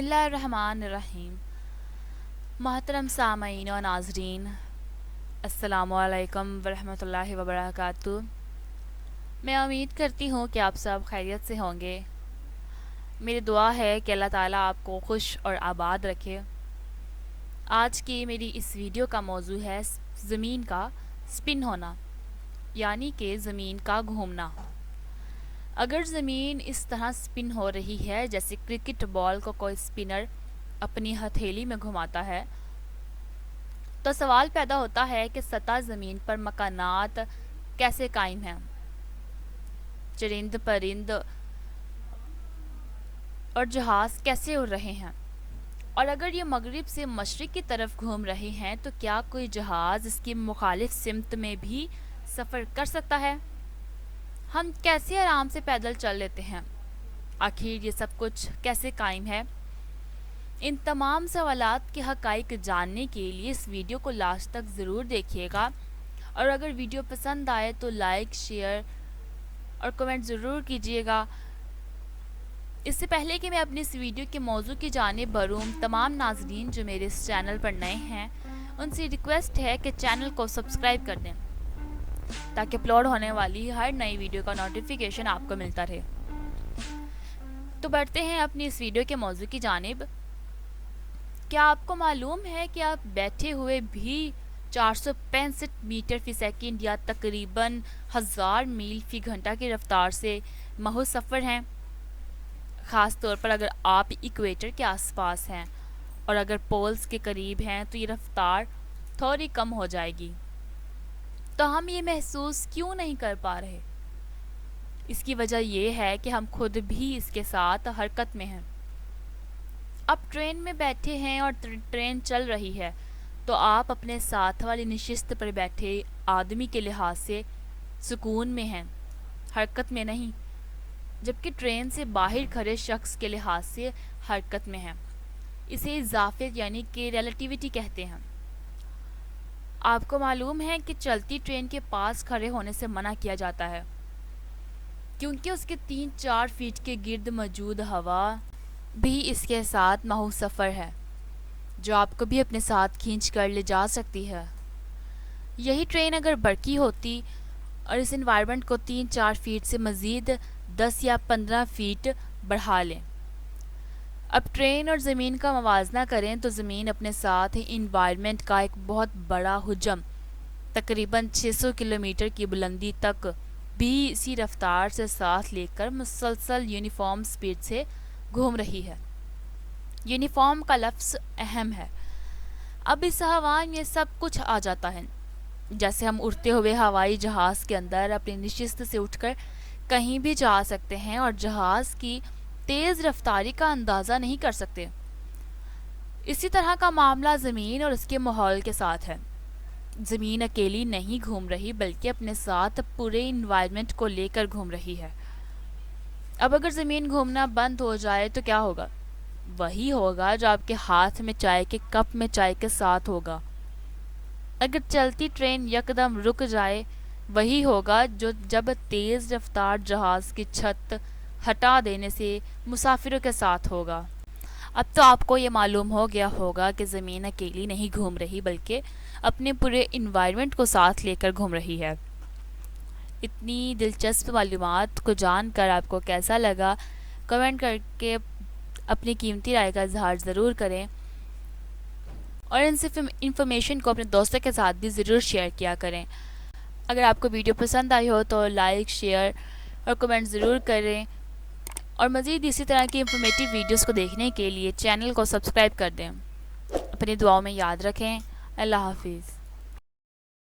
اللہ الرحمن الرحیم۔ محترم سامعین و ناظرین، السلام علیکم ورحمۃ اللہ وبرکاتہ۔ میں امید کرتی ہوں کہ آپ سب خیریت سے ہوں گے۔ میری دعا ہے کہ اللہ تعالیٰ آپ کو خوش اور آباد رکھے۔ آج کی میری اس ویڈیو کا موضوع ہے زمین کا سپن ہونا، یعنی کہ زمین کا گھومنا۔ اگر زمین اس طرح سپن ہو رہی ہے جیسے کرکٹ بال کو کوئی سپنر اپنی ہتھیلی میں گھماتا ہے، تو سوال پیدا ہوتا ہے کہ سطح زمین پر مکانات کیسے قائم ہیں، چرند پرند اور جہاز کیسے اڑ رہے ہیں، اور اگر یہ مغرب سے مشرق کی طرف گھوم رہے ہیں تو کیا کوئی جہاز اس کی مخالف سمت میں بھی سفر کر سکتا ہے؟ ہم کیسے آرام سے پیدل چل لیتے ہیں؟ آخر یہ سب کچھ کیسے قائم ہے؟ ان تمام سوالات کے حقائق جاننے کے لیے اس ویڈیو کو لاسٹ تک ضرور دیکھیے گا، اور اگر ویڈیو پسند آئے تو لائک، شیئر اور کمنٹ ضرور کیجیے گا۔ اس سے پہلے کہ میں اپنی اس ویڈیو کے موضوع کی جانب بڑھوں، تمام ناظرین جو میرے اس چینل پر نئے ہیں ان سے ریکویسٹ ہے کہ چینل کو سبسکرائب کر دیں تاکہ اپلوڈ ہونے والی ہر نئی ویڈیو کا نوٹیفیکیشن آپ کو ملتا رہے۔ تو بڑھتے ہیں اپنی اس ویڈیو کے موضوع کی جانب۔ کیا آپ کو معلوم ہے کہ آپ بیٹھے ہوئے بھی 465 میٹر فی سیکنڈ یا تقریباً 1000 میل فی گھنٹہ کی رفتار سے محو سفر ہیں؟ خاص طور پر اگر آپ ایکویٹر کے آس پاس ہیں اور اگر پولز کے قریب ہیں تو یہ رفتار تھوڑی کم ہو جائے گی۔ تو ہم یہ محسوس کیوں نہیں کر پا رہے؟ اس کی وجہ یہ ہے کہ ہم خود بھی اس کے ساتھ حرکت میں ہیں۔ آپ ٹرین میں بیٹھے ہیں اور ٹرین چل رہی ہے تو آپ اپنے ساتھ والی نشست پر بیٹھے آدمی کے لحاظ سے سکون میں ہیں، حرکت میں نہیں، جبکہ ٹرین سے باہر کھڑے شخص کے لحاظ سے حرکت میں ہیں۔ اسے اضافیت یعنی کہ ریلیٹیوٹی کہتے ہیں۔ آپ کو معلوم ہے کہ چلتی ٹرین کے پاس کھڑے ہونے سے منع کیا جاتا ہے کیونکہ اس کے 3-4 فٹ کے گرد موجود ہوا بھی اس کے ساتھ محو سفر ہے جو آپ کو بھی اپنے ساتھ کھینچ کر لے جا سکتی ہے۔ یہی ٹرین اگر برقی ہوتی اور اس انوائرمنٹ کو 3-4 فٹ سے مزید 10 یا 15 فٹ بڑھا لیں۔ اب ٹرین اور زمین کا موازنہ کریں تو زمین اپنے ساتھ انوائرمنٹ کا ایک بہت بڑا حجم تقریباً 600 کلومیٹر کی بلندی تک بھی اسی رفتار سے ساتھ لے کر مسلسل یونیفارم سپیڈ سے گھوم رہی ہے۔ یونیفارم کا لفظ اہم ہے۔ اب اس ہوا میں سب کچھ آ جاتا ہے، جیسے ہم اڑتے ہوئے ہوائی جہاز کے اندر اپنی نشست سے اٹھ کر کہیں بھی جا سکتے ہیں اور جہاز کی تیز رفتاری کا اندازہ نہیں کر سکتے۔ اسی طرح کا معاملہ زمین اور اس کے ماحول کے ساتھ ہے۔ زمین اکیلی نہیں گھوم رہی بلکہ اپنے ساتھ پورے انوائرمنٹ کو لے کر گھوم رہی ہے۔ اب اگر زمین گھومنا بند ہو جائے تو کیا ہوگا؟ وہی ہوگا جو آپ کے ہاتھ میں چائے کے کپ میں چائے کے ساتھ ہوگا۔ اگر چلتی ٹرین یکدم رک جائے، وہی ہوگا جو جب تیز رفتار جہاز کی چھت ہٹا دینے سے مسافروں کے ساتھ ہوگا۔ اب تو آپ کو یہ معلوم ہو گیا ہوگا کہ زمین اکیلی نہیں گھوم رہی بلکہ اپنے پورے انوائرمنٹ کو ساتھ لے کر گھوم رہی ہے۔ اتنی دلچسپ معلومات کو جان کر آپ کو کیسا لگا؟ کمنٹ کر کے اپنی قیمتی رائے کا اظہار ضرور کریں، اور ان سے انفارمیشن کو اپنے دوستوں کے ساتھ بھی ضرور شیئر کیا کریں۔ اگر آپ کو ویڈیو پسند آئی ہو تو لائک، شیئر اور کمنٹ ضرور کریں، اور مزید اسی طرح کی انفارمیٹیو ویڈیوز کو دیکھنے کے لیے چینل کو سبسکرائب کر دیں۔ اپنی دعاؤں میں یاد رکھیں۔ اللہ حافظ۔